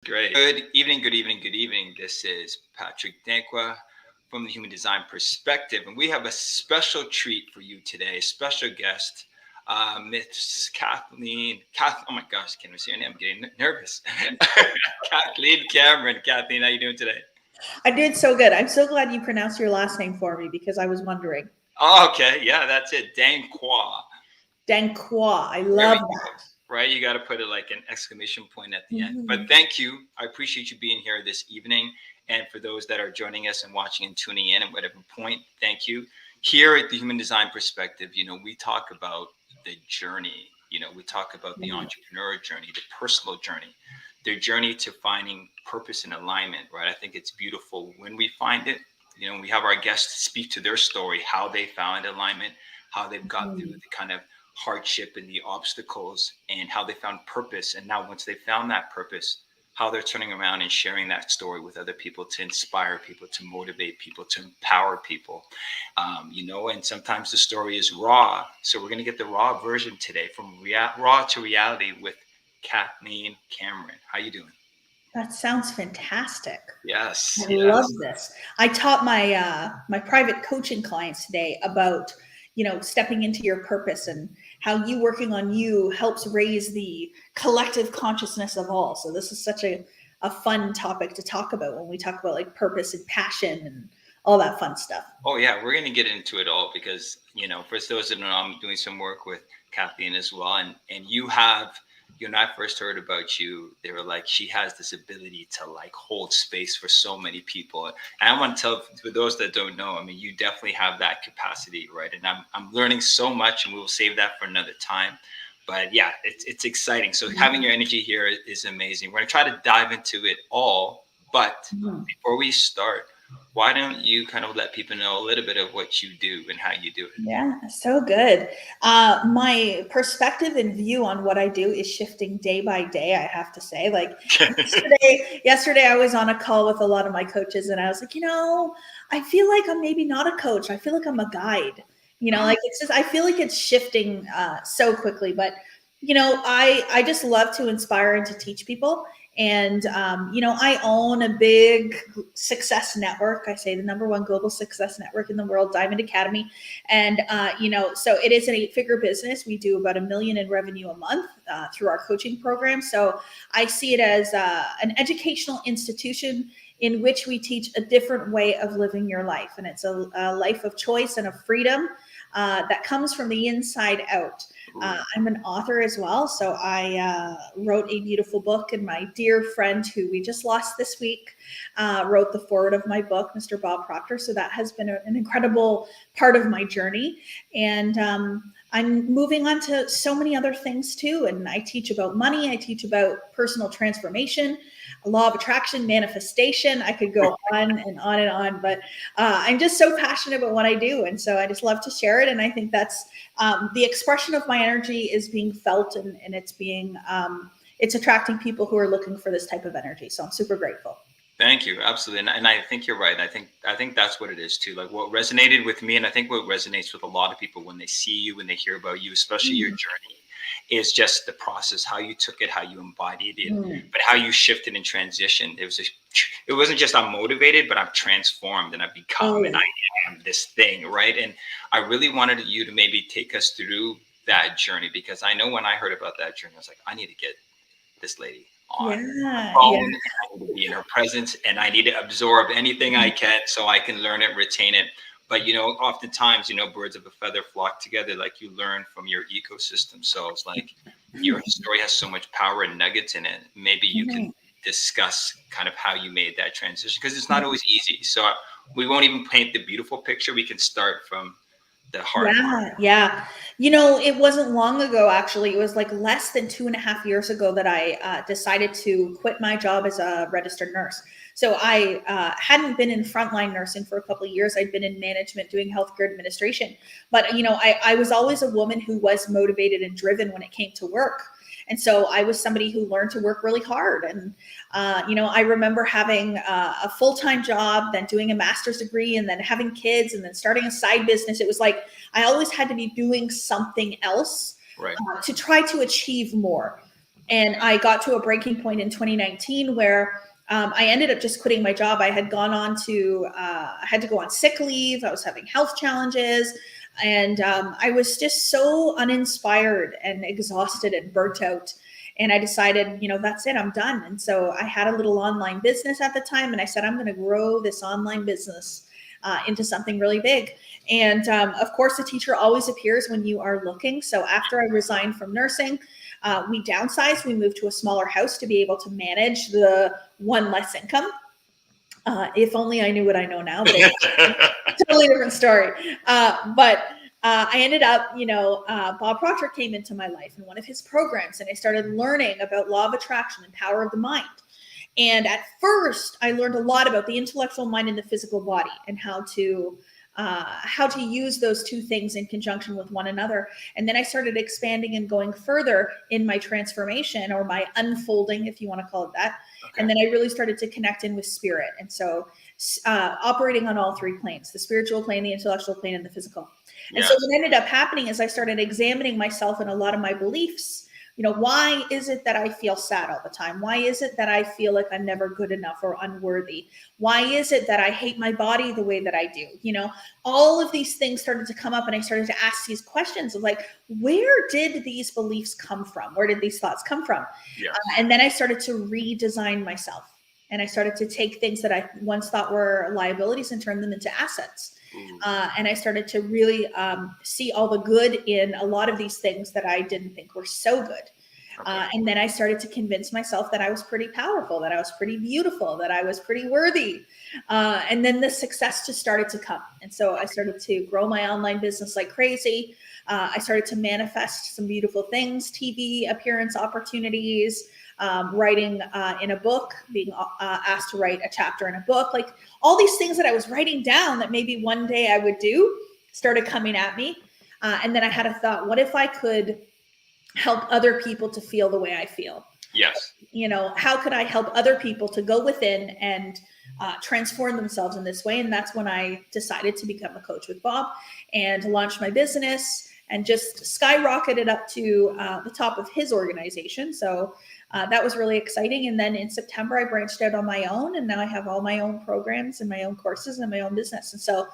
Great. Good evening, good evening, good evening. This is Patrick Dankwa from the Human Design Perspective, and we have a special treat for you today. A special guest, Miss Kathleen. Oh my gosh, can't even say her name. I'm getting nervous. Kathleen Cameron. Kathleen, how you doing today? I did so good. I'm so glad you pronounced your last name for me because I was wondering. Oh, okay, yeah, that's it. Dankwa. Danqua. I There we love go. that. Right? You got to put it like an exclamation point at the end. But Mhm. thank you. I appreciate you being here this evening. And for those that are joining us and watching and tuning in at whatever point, thank you. Here at the Human Design Perspective, we talk about the journey. We talk about the Mhm. entrepreneur journey, the personal journey, their journey to finding purpose and alignment, right? I think it's beautiful when we find it. We have our guests speak to their story, how they found alignment, how they've got through Mhm. the kind of hardship and the obstacles and how they found purpose. And now, once they found that purpose, how they're turning around and sharing that story with other people to inspire people, to motivate people, to empower people. And sometimes the story is raw. So we're going to get the raw version today, from raw to reality, with Kathleen Cameron. How you doing? That sounds fantastic. Yes, I love yes. this. I taught my private coaching clients today about stepping into your purpose and how you working on you helps raise the collective consciousness of all. So this is such a fun topic to talk about when we talk about like purpose and passion and all that fun stuff. Oh yeah, we're gonna get into it all because for those that don't know, I'm doing some work with Kathleen as well, and when I first heard about you, they were like, she has this ability to like hold space for so many people, and I want to tell for those that don't know, I mean, you definitely have that capacity, right? And I'm learning so much, and we will save that for another time. But yeah, it's exciting. So having your energy here is amazing. We're gonna try to dive into it all, but Mhm. before we start, why don't you kind of let people know a little bit of what you do and how you do it? Yeah, so good. My perspective and view on what I do is shifting day by day, I have to say. Like yesterday I was on a call with a lot of my coaches and I was like, I feel like I'm maybe not a coach. I feel like I'm a guide. Mm, Like it's just I feel like it's shifting so quickly. But I just love to inspire and to teach people. And I own a big success network. I say the number one global success network in the world, Diamond Academy. And so it is an 8-figure business. We do about 1 million in revenue a month through our coaching program. So I see it as an educational institution in which we teach a different way of living your life, and it's a life of choice and of freedom that comes from the inside out. ooh, I'm an author as well, so I wrote a beautiful book, and my dear friend, who we just lost this week, wrote the foreword of my book, Mr. Bob Proctor. So that has been an incredible part of my journey. And I'm moving on to so many other things too. And I teach about money, I teach about personal transformation, law of attraction, manifestation. I could go on and on and on, but I'm just so passionate about what I do. And so I just love to share it. And I think that's the expression of my energy is being felt, and it's attracting people who are looking for this type of energy. So I'm super grateful. thank you, absolutely, and I think you're right. I think that's what it is too. Like what resonated with me, and I think what resonates with a lot of people when they see you, when they hear about you, especially your Mm, journey, is just the process, how you took it, how you embodied it, mm, but how you shifted and transitioned. It wasn't just I'm motivated, but I'm transformed and I've oh become and yeah. I am this thing, right? And I really wanted you to maybe take us through that journey because I know when I heard about that journey, I was like, I need to get this lady on the Yeah, yeah. phone and I need to be in her presence and I need to absorb anything I can so I can learn it, retain it. But oftentimes, birds of a feather flock together, like you learn from your ecosystem. So it's like your story has so much power and nuggets in it. Maybe you can Mhm. discuss kind of how you made that transition because it's not always easy. So we won't even paint the beautiful picture. We can start from the hard part. Yeah, yeah. It wasn't long ago, actually. It was like less than 2.5 years ago that I decided to quit my job as a registered nurse. So I hadn't been in frontline nursing for a couple of years. I'd been in management doing healthcare administration. But, I was always a woman who was motivated and driven when it came to work. And so I was somebody who learned to work really hard. And, I remember having a full time job, then doing a master's degree, and then having kids, and then starting a side business. It was like I always had to be doing something else Right. to try to achieve more. And I got to a breaking point in 2019 where I ended up just quitting my job. I had gone on to, I had to go on sick leave. I was having health challenges. And I was just so uninspired and exhausted and burnt out. And I decided, that's it, I'm done. And so I had a little online business at the time. And I said, I'm going to grow this online business into something really big. And of course, the teacher always appears when you are looking. So after I resigned from nursing, we downsized. We moved to a smaller house to be able to manage the one less income. If only I knew what I know now, but it's a totally different story. But I ended up, Bob Proctor came into my life in one of his programs, and I started learning about law of attraction and power of the mind. And at first, I learned a lot about the intellectual mind and the physical body, and how to use those two things in conjunction with one another. And then I started expanding and going further in my transformation, or my unfolding, if you want to call it that. Okay. And then I really started to connect in with spirit. And so operating on all three planes, the spiritual plane, the intellectual plane, and the physical. And so what ended up happening is I started examining myself and a lot of my beliefs. Why is it that I feel sad all the time? Why is it that I feel like I'm never good enough or unworthy? Why is it that I hate my body the way that I do? All of these things started to come up, and I started to ask these questions of like, where did these beliefs come from? Where did these thoughts come from? Yeah. And then I started to redesign myself, and I started to take things that I once thought were liabilities and turn them into assets. And I started to really see all the good in a lot of these things that I didn't think were so good. Okay. And then I started to convince myself that I was pretty powerful, that I was pretty beautiful, that I was pretty worthy. And then the success just started to come. And so I started to grow my online business like crazy. I started to manifest some beautiful things, TV appearance opportunities, writing in a book, being asked to write a chapter in a book, like all these things that I was writing down that maybe one day I would do started coming at me. And then I had a thought, what if I could help other people to feel the way I feel? Yes. How could I help other people to go within and transform themselves in this way? And that's when I decided to become a coach with Bob and launch my business, and just skyrocketed up to the top of his organization. So that was really exciting. And then in September, I branched out on my own, and now I have all my own programs and my own courses and my own business. And so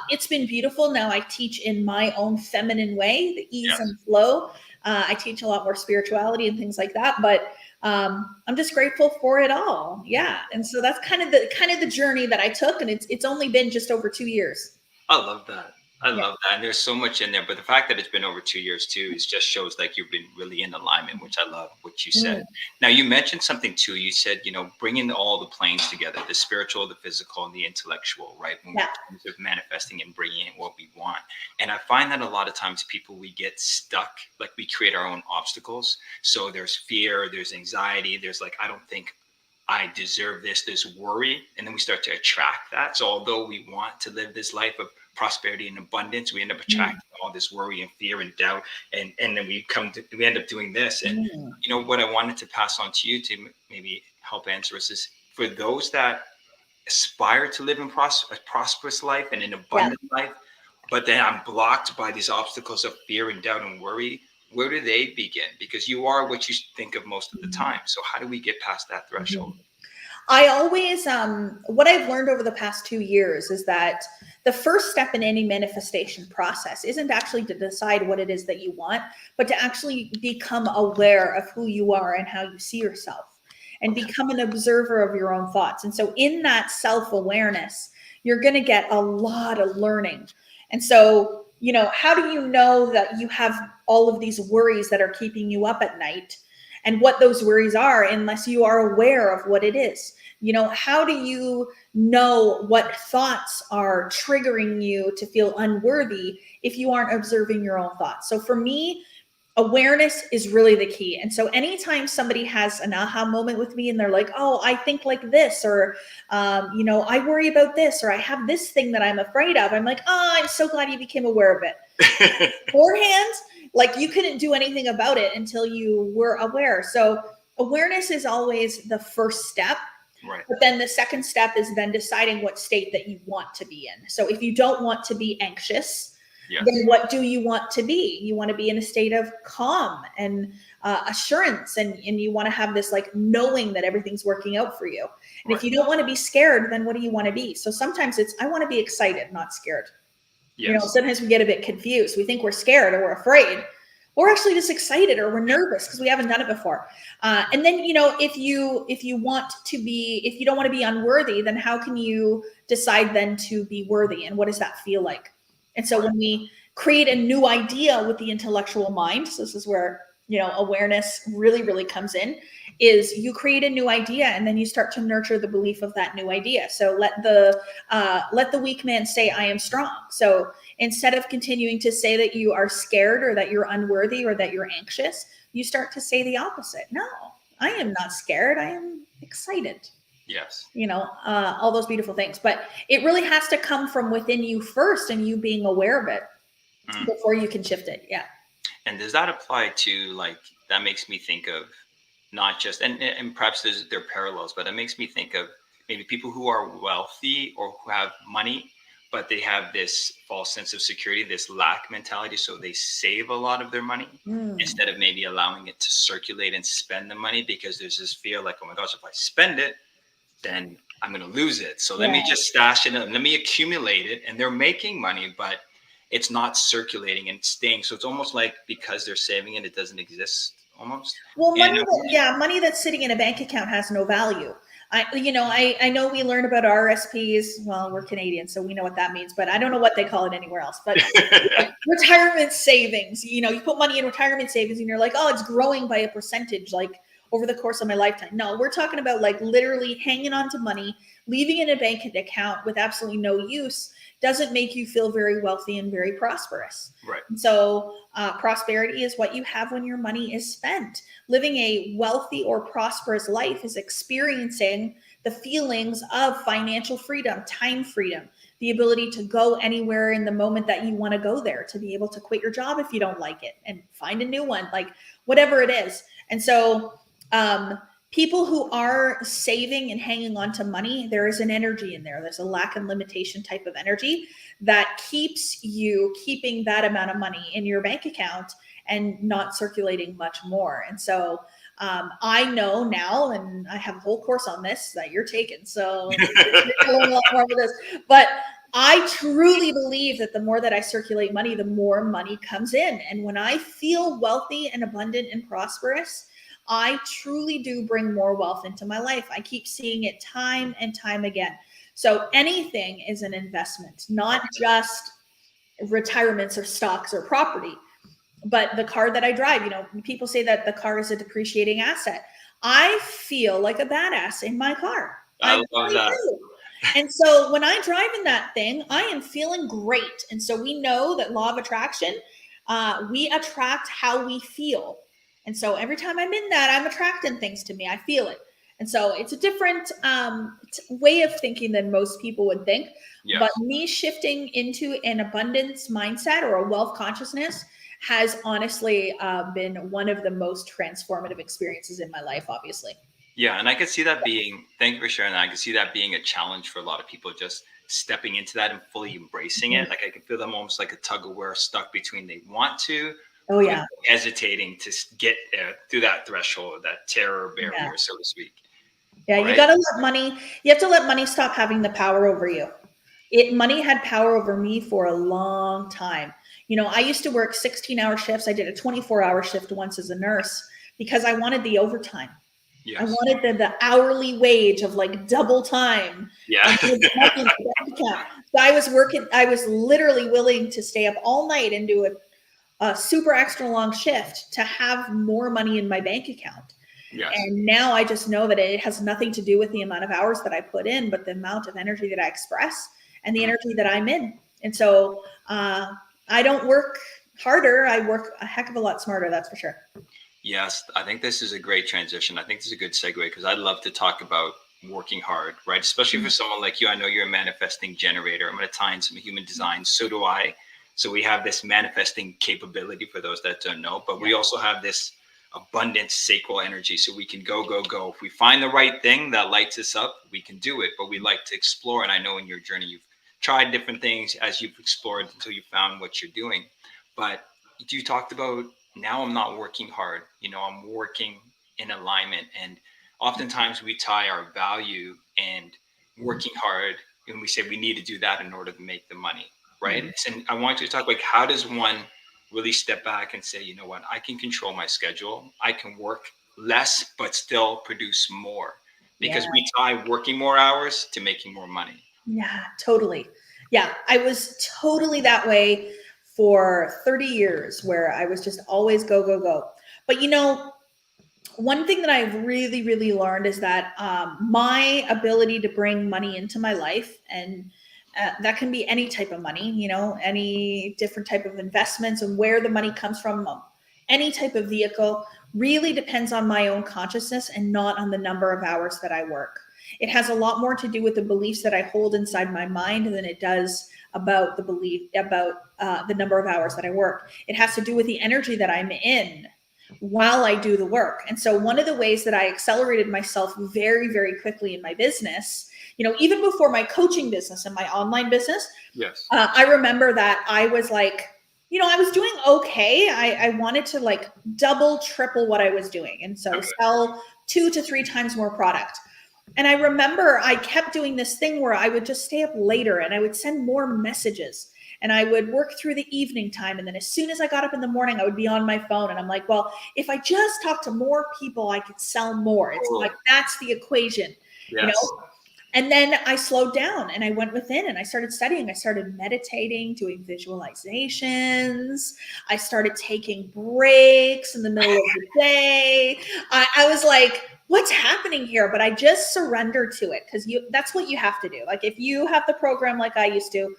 it's been beautiful. Now I teach in my own feminine way, the ease and flow. I teach a lot more spirituality and things like that, but I'm just grateful for it all. Yeah. And so that's kind of the journey that I took. And it's only been just over 2 years. I love that. I love that. And there's so much in there, but the fact that it's been over 2 years too, is just shows like you've been really in alignment, which I love what you said. Now you mentioned something too. You said, bringing all the planes together, the spiritual, the physical, and the intellectual, right? When we're manifesting and bringing in what we want. And I find that a lot of times we get stuck, like we create our own obstacles. So there's fear, there's anxiety, there's like, I don't think I deserve this worry. And then we start to attract that. So although we want to live this life of prosperity and abundance, we end up attracting all this worry and fear and doubt, and then we end up doing this. And what I wanted to pass on to you to maybe help answer us is, for those that aspire to live in a prosperous life and an abundant life, but then I'm blocked by these obstacles of fear and doubt and worry, where do they begin? Because you are what you think of most of the time. So how do we get past that threshold? I always, what I've learned over the past 2 years is that the first step in any manifestation process isn't actually to decide what it is that you want, but to actually become aware of who you are and how you see yourself, and become an observer of your own thoughts. And so in that self-awareness, you're going to get a lot of learning. And so, how do you know that you have all of these worries that are keeping you up at night, and what those worries are, unless you are aware of what it is? How do you know what thoughts are triggering you to feel unworthy if you aren't observing your own thoughts? So for me, awareness is really the key. And so anytime somebody has an aha moment with me and they're like, oh, I think like this, or, I worry about this, or I have this thing that I'm afraid of, I'm like, oh, I'm so glad you became aware of it. Beforehand, like you couldn't do anything about it until you were aware. So awareness is always the first step. Right. But then the second step is then deciding what state that you want to be in. So if you don't want to be anxious, Yes. then what do you want to be? You want to be in a state of calm and assurance, and you want to have this like knowing that everything's working out for you. And Right. if you don't want to be scared, then what do you want to be? So sometimes it's, I want to be excited, not scared. Yes. Sometimes we get a bit confused. We think we're scared or we're afraid. We're actually just excited or we're nervous because we haven't done it before. And then, if you want to be, if you don't want to be unworthy, then how can you decide then to be worthy? And what does that feel like? And so when we create a new idea with the intellectual mind, so this is where, awareness really, really comes in, is you create a new idea and then you start to nurture the belief of that new idea. So let the weak man say, I am strong. So instead of continuing to say that you are scared or that you're unworthy or that you're anxious, you start to say the opposite. No, I am not scared. I am excited. Yes. All those beautiful things. But it really has to come from within you first and you being aware of it before you can shift it. Yeah. And does that apply to, like, that makes me think of not just, and perhaps there are parallels, but it makes me think of maybe people who are wealthy or who have money, but they have this false sense of security, this lack mentality. So they save a lot of their money instead of maybe allowing it to circulate and spend the money, because there's this fear like, oh my gosh, if I spend it, then I'm going to lose it. So let me just stash it and let me accumulate it. And they're making money, but it's not circulating and staying. So it's almost like because they're saving it, it doesn't exist almost. Well, money that's sitting in a bank account has no value. I know we learn about RSPs. Well, we're Canadian, so we know what that means, but I don't know what they call it anywhere else. But like retirement savings, you put money in retirement savings and you're like, oh, it's growing by a percentage, like over the course of my lifetime. No, we're talking about like literally hanging on to money, leaving it in a bank account with absolutely no use doesn't make you feel very wealthy and very prosperous. Right. So prosperity is what you have when your money is spent. Living a wealthy or prosperous life is experiencing the feelings of financial freedom, time freedom, the ability to go anywhere in the moment that you want to go there, to be able to quit your job if you don't like it and find a new one, like whatever it is. And so people who are saving and hanging on to money, there is an energy in there. There's a lack and limitation type of energy that keeps you keeping that amount of money in your bank account and not circulating much more. And so I know now, and I have a whole course on this that you're taking, so a lot more of this. But I truly believe that the more that I circulate money, the more money comes in. And when I feel wealthy and abundant and prosperous, I truly do bring more wealth into my life. I keep seeing it time and time again. So anything is an investment, not just retirements or stocks or property, but the car that I drive. People say that the car is a depreciating asset. I feel like a badass in my car. I love that. And so when I drive in that thing, I am feeling great. And so we know that law of attraction, we attract how we feel. And so every time I'm in that, I'm attracting things to me. I feel it. And so it's a different way of thinking than most people would think. Yes. But me shifting into an abundance mindset or a wealth consciousness has honestly been one of the most transformative experiences in my life, obviously. Yeah. And I could see that being, thank you for sharing that. I could see that being a challenge for a lot of people, just stepping into that and fully embracing it. Like I can feel them almost like a tug of war, stuck between they want to, hesitating to get through that threshold, that terror barrier, so to speak. Yeah, right? You got to let money, you have to let money stop having the power over you. Money had power over me for a long time. I used to work 16-hour shifts. I did a 24-hour shift once as a nurse because I wanted the overtime. Yes. I wanted the hourly wage of like double time. Yeah. So I was literally willing to stay up all night and do a super extra long shift to have more money in my bank account. Yes. And now I just know that it has nothing to do with the amount of hours that I put in, but the amount of energy that I express and the energy that I'm in. And so I don't work harder. I work a heck of a lot smarter. That's for sure. Yes. I think this is a great transition. I think this is a good segue because I'd love to talk about working hard, right? Especially for someone like you. I know you're a manifesting generator. I'm going to tie in some human design. So do I. So we have this manifesting capability for those that don't know, but we also have this abundant sacral energy. So we can go. If we find the right thing that lights us up, we can do it, but we like to explore. And I know in your journey, you've tried different things as you've explored until you found what you're doing. But you talked about, now I'm not working hard, I'm working in alignment. And oftentimes we tie our value and working hard, and we say we need to do that in order to make the money, right? And I want you to talk, like, how does one really step back and say, you know what, I can control my schedule, I can work less but still produce more, because Yeah. we tie working more hours to making more money. Yeah, totally. Yeah, I was totally that way for 30 years where I was just always go, go, go. But one thing that I've really, really learned is that my ability to bring money into my life, and that can be any type of money, any different type of investments and where the money comes from, any type of vehicle, really depends on my own consciousness and not on the number of hours that I work. It has a lot more to do with the beliefs that I hold inside my mind than it does about the belief about the number of hours that I work. It has to do with the energy that I'm in while I do the work. And so one of the ways that I accelerated myself very, very quickly in my business, even before my coaching business and my online business, yes, I remember that I was like, I was doing okay. I wanted to like double, triple what I was doing. And so okay, sell 2 to 3 times more product. And I remember I kept doing this thing where I would just stay up later and I would send more messages and I would work through the evening time. And then as soon as I got up in the morning, I would be on my phone. And I'm like, well, if I just talk to more people, I could sell more. It's totally, like, that's the equation, you yes, know? And then I slowed down and I went within and I started studying. I started meditating, doing visualizations. I started taking breaks in the middle of the day. I was like, what's happening here? But I just surrendered to it because that's what you have to do. Like if you have the program like I used to,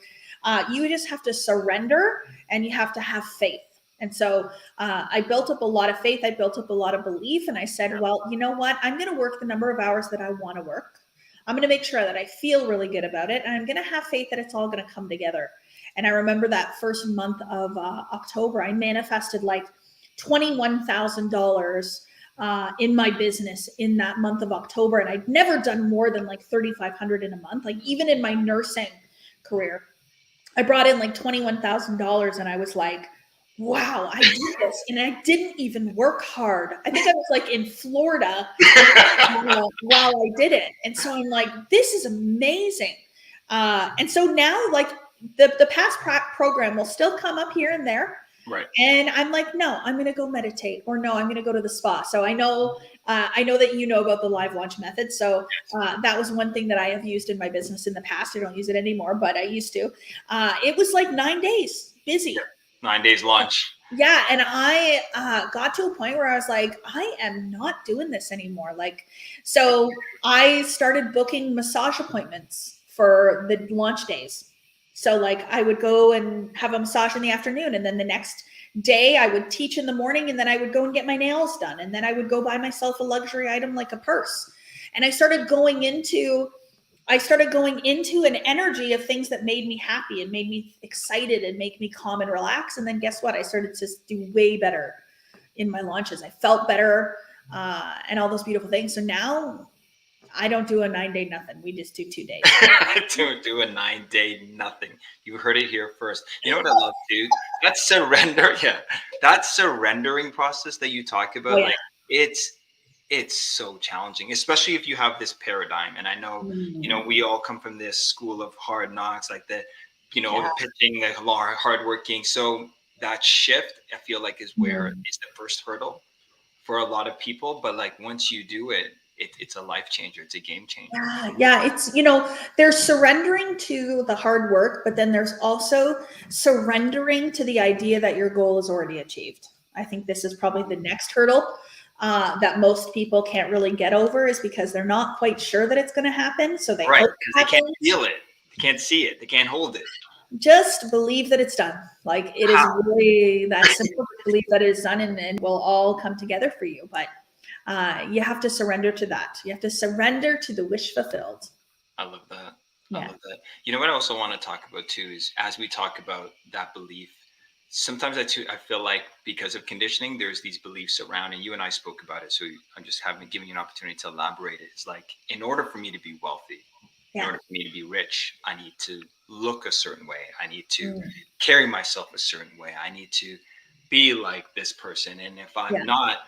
you just have to surrender and you have to have faith. And so I built up a lot of faith. I built up a lot of belief. And I said, well, you know what? I'm going to work the number of hours that I want to work. I'm going to make sure that I feel really good about it. And I'm going to have faith that it's all going to come together. And I remember that first month of October, I manifested like $21,000 in my business in that month of October. And I'd never done more than like 3,500 in a month. Like even in my nursing career, I brought in like $21,000 and I was like, wow, I did this. And I didn't even work hard. I think I was like in Florida while I did it. And so I'm like, this is amazing. And so now like the past program will still come up here and there. right, And I'm like, no, I'm going to go meditate, or no, I'm going to go to the spa. So I know that you know about the live launch method. So that was one thing that I have used in my business in the past. I don't use it anymore, but I used to. It was like 9 days busy. 9 days launch. Yeah, and I got to a point where I was like, I am not doing this anymore. Like, so I started booking massage appointments for the launch days. So like I would go and have a massage in the afternoon, and then the next day I would teach in the morning, and then I would go and get my nails done, and then I would go buy myself a luxury item like a purse. And I started going into an energy of things that made me happy and made me excited and make me calm and relax. And then guess what? I started to do way better in my launches. I felt better and all those beautiful things. So now I don't do a 9-day nothing. We just do 2 days. Don't do a 9-day nothing. You heard it here first. You know what I love, dude? That surrender, yeah, that surrendering process that you talk Oh, about, yeah. like it's so challenging, especially if you have this paradigm. And I know, we all come from this school of hard knocks, like Yeah. the pitching, the hardworking. So that shift, I feel like, is where is the first hurdle for a lot of people. But like once you do it, it's a life changer. It's a game changer. Yeah, it's there's surrendering to the hard work, but then there's also surrendering to the idea that your goal is already achieved. I think this is probably the next hurdle that most people can't really get over, is because they're not quite sure that it's going to happen, so they Right, hope because it they can't happens. feel it, they can't see it, they can't hold it. Just believe that it's done. Like it is How? really that simple. Believe that it is done, and will all come together for you. But you have to surrender to that. You have to surrender to the wish fulfilled. I love that. I Yeah. love that. You know what I also want to talk about too is, as we talk about that belief, sometimes I feel like because of conditioning, there's these beliefs around, and you and I spoke about it. So I'm just giving you an opportunity to elaborate it. It's like, in order for me to be wealthy, In Yeah. order for me to be rich, I need to look a certain way. I need to Mm. carry myself a certain way. I need to be like this person. And if Yeah. I'm not,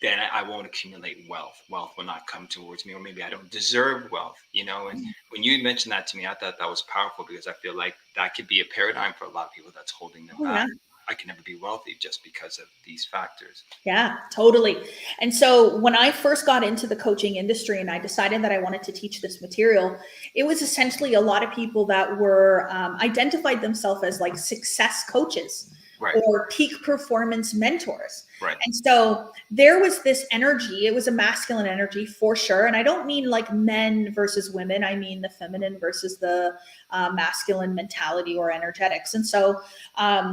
then I won't accumulate wealth. Wealth will not come towards me, or maybe I don't deserve wealth, And when you mentioned that to me, I thought that was powerful because I feel like that could be a paradigm for a lot of people that's holding them Oh, back. yeah. I can never be wealthy just because of these factors. Yeah, totally. And so when I first got into the coaching industry and I decided that I wanted to teach this material, it was essentially a lot of people that were identified themselves as like success coaches Right, or peak performance mentors. right, And so there was this energy, it was a masculine energy for sure. And I don't mean like men versus women, I mean the feminine versus the masculine mentality or energetics. And so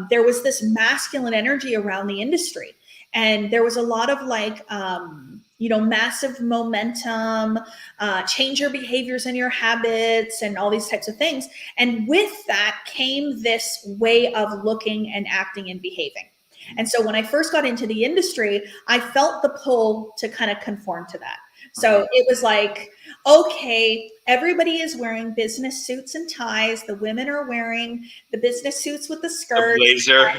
there was this masculine energy around the industry. And there was a lot of like, massive momentum, change your behaviors and your habits, and all these types of things. And with that came this way of looking and acting and behaving. And so when I first got into the industry, I felt the pull to kind of conform to that. So it was like, okay, everybody is wearing business suits and ties. The women are wearing the business suits with the the skirts. blazer.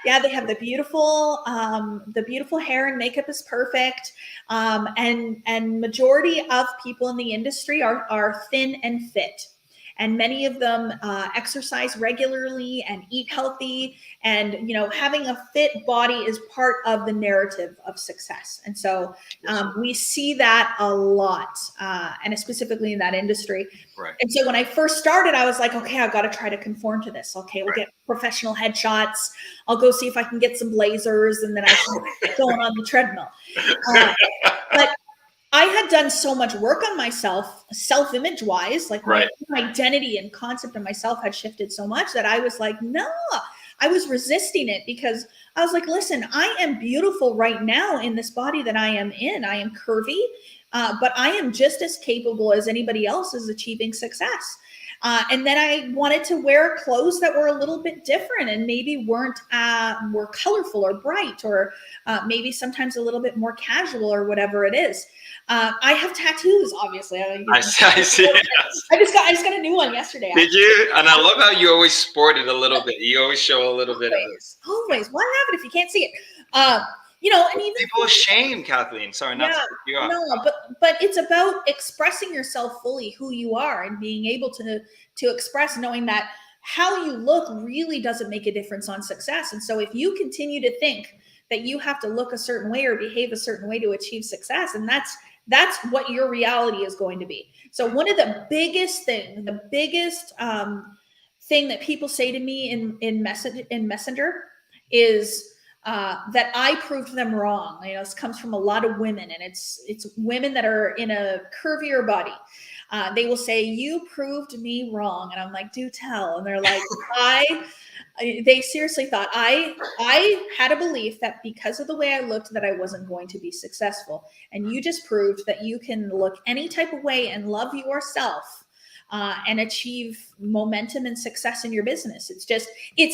Yeah, they have the beautiful hair and makeup is perfect. And majority of people in the industry are thin and fit. And many of them exercise regularly and eat healthy. And, having a fit body is part of the narrative of success. And so we see that a lot, and specifically in that industry. Right, And so when I first started, I was like, okay, I've got to try to conform to this. Okay, we'll right. get professional headshots. I'll go see if I can get some blazers, and then I can get going on the treadmill. But I had done so much work on myself, self-image wise, like my Right. identity and concept of myself had shifted so much that I was like, no, I was resisting it because I was like, listen, I am beautiful right now in this body that I am in. I am curvy, but I am just as capable as anybody else is achieving success. And then I wanted to wear clothes that were a little bit different and maybe weren't more colorful or bright, or maybe sometimes a little bit more casual or whatever it is. I have tattoos, obviously. I see. Yes. I just got a new one yesterday. Did you? And I love how you always sport it a little bit. You always show a little bit of it. Always. Why have it if you can't see it? And even People shame, Kathleen. Sorry, not to yeah, cut you off. no, but it's about expressing yourself fully, who you are, and being able to express, knowing that how you look really doesn't make a difference on success. And so if you continue to think that you have to look a certain way or behave a certain way to achieve success, and that's what your reality is going to be. So one of the biggest thing that people say to me in Messenger is that I proved them wrong. This comes from a lot of women, and it's women that are in a curvier body. They will say, "You proved me wrong," and I'm like, "Do tell." And they're like, They seriously thought I had a belief that because of the way I looked, that I wasn't going to be successful, and you just proved that you can look any type of way and love yourself. And achieve momentum and success in your business. It's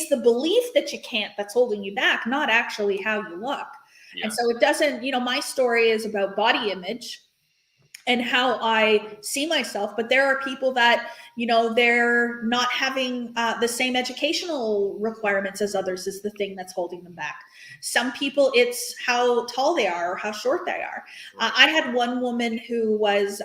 the belief that you can't that's holding you back, not actually how you look. Yeah. And so it doesn't, my story is about body image and how I see myself. But there are people that, they're not having the same educational requirements as others is the thing that's holding them back. Some people, it's how tall they are or how short they are. I had one woman who was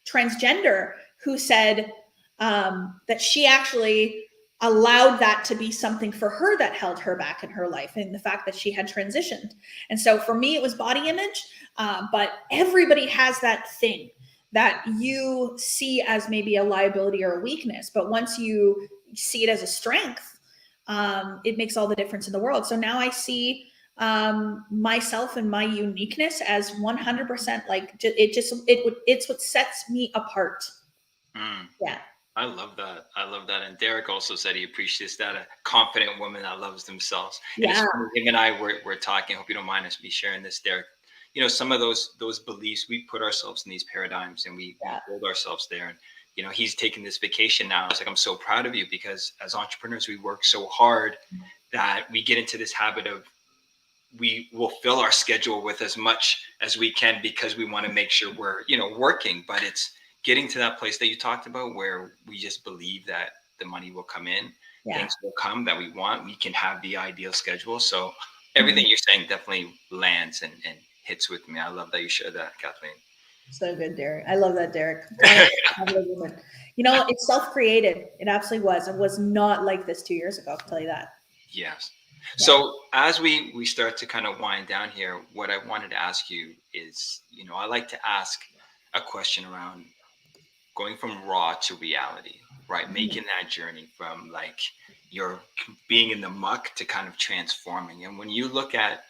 transgender who said that she actually allowed that to be something for her that held her back in her life, and the fact that she had transitioned. And so for me, it was body image, but everybody has that thing that you see as maybe a liability or a weakness. But once you see it as a strength, it makes all the difference in the world. So now I see myself and my uniqueness as 100% like it's what sets me apart. Mm. Yeah. I love that. I love that. And Derek also said he appreciates that, a confident woman that loves themselves. And it's Yeah. funny, him and I we're talking. I hope you don't mind us me sharing this, Derek. Some of those beliefs, we put ourselves in these paradigms and we hold ourselves there. And he's taking this vacation now. It's like, I'm so proud of you, because as entrepreneurs, we work so hard that we get into this habit of, we will fill our schedule with as much as we can because we want to make sure we're working. But it's getting to that place that you talked about where we just believe that the money will come in, Yeah. things will come that we want, we can have the ideal schedule. So Mm-hmm. everything you're saying definitely lands and hits with me. I love that you shared that, Kathleen. So good, Derek. I love that, Derek. You know, it's self-created. It absolutely was. It was not like this 2 years ago, I'll tell you that. Yes. Yeah. So as we start to kind of wind down here, what I wanted to ask you is, I like to ask a question around going from raw to reality, right? Mhm. Making that journey from like you're being in the muck to kind of transforming. And when you look at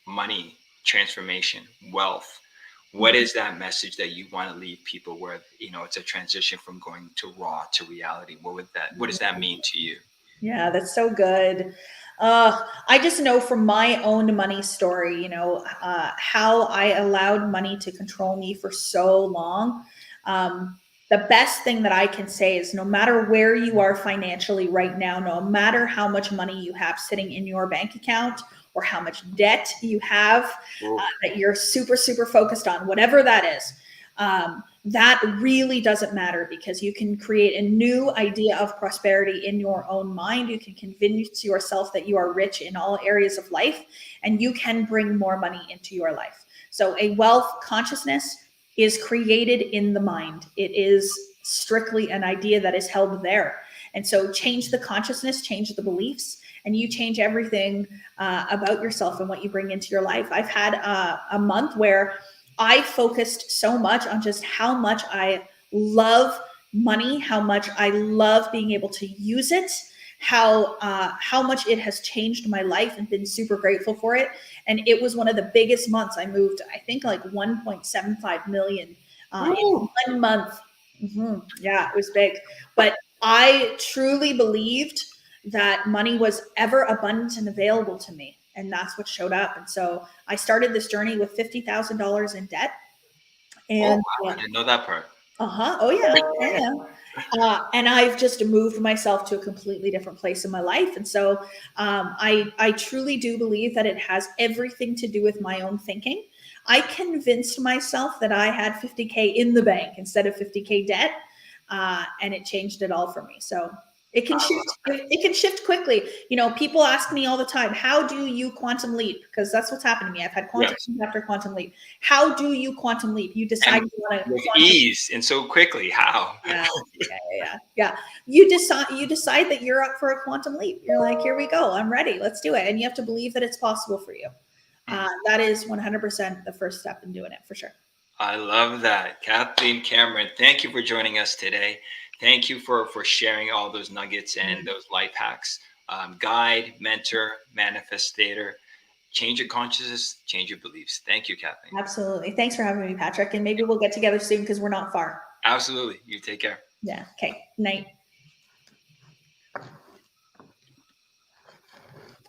money, transformation, wealth, what is that message that you want to leave people where, it's a transition from going to raw to reality? What does that mean to you? Yeah, that's so good. I just know from my own money story, how I allowed money to control me for so long. The best thing that I can say is no matter where you are financially right now, no matter how much money you have sitting in your bank account or how much debt you have that you're super, super focused on, whatever that is, that really doesn't matter because you can create a new idea of prosperity in your own mind. You can convince yourself that you are rich in all areas of life and you can bring more money into your life. So a wealth consciousness is created in the mind. It is strictly an idea that is held there. And so change the consciousness, change the beliefs, and you change everything about yourself and what you bring into your life. I've had a month where I focused so much on just how much I love money, how much I love being able to use it, how much it has changed my life, and been super grateful for it. And it was one of the biggest months. I moved, I think, like 1.75 million in 1 month. Yeah, it was big. But I truly believed that money was ever abundant and available to me. And that's what showed up. And so I started this journey with $50,000 in debt. Oh, And wow. I didn't know that part. oh yeah, and I've just moved myself to a completely different place in my life. And so I truly do believe that it has everything to do with my own thinking. I convinced myself that I had 50K in the bank instead of 50K debt, and it changed it all for me. So it can shift. It can shift quickly. People ask me all the time, "How do you quantum leap?" Because that's what's happened to me. I've had quantum leap after quantum leap. How do you quantum leap? You decide And you want to with ease and so quickly. How? Yeah. You decide that you're up for a quantum leap. You're like, here we go. I'm ready. Let's do it. And you have to believe that it's possible for you. That is 100% the first step in doing it for sure. I love that. Kathleen Cameron, thank you for joining us today. Thank you for sharing all those nuggets and those life hacks. Guide, mentor, manifestator, change your consciousness, change your beliefs. Thank you, Kathleen. Absolutely. Thanks for having me, Patrick. And maybe we'll get together soon because we're not far. Absolutely. You take care. Yeah. Okay. Night.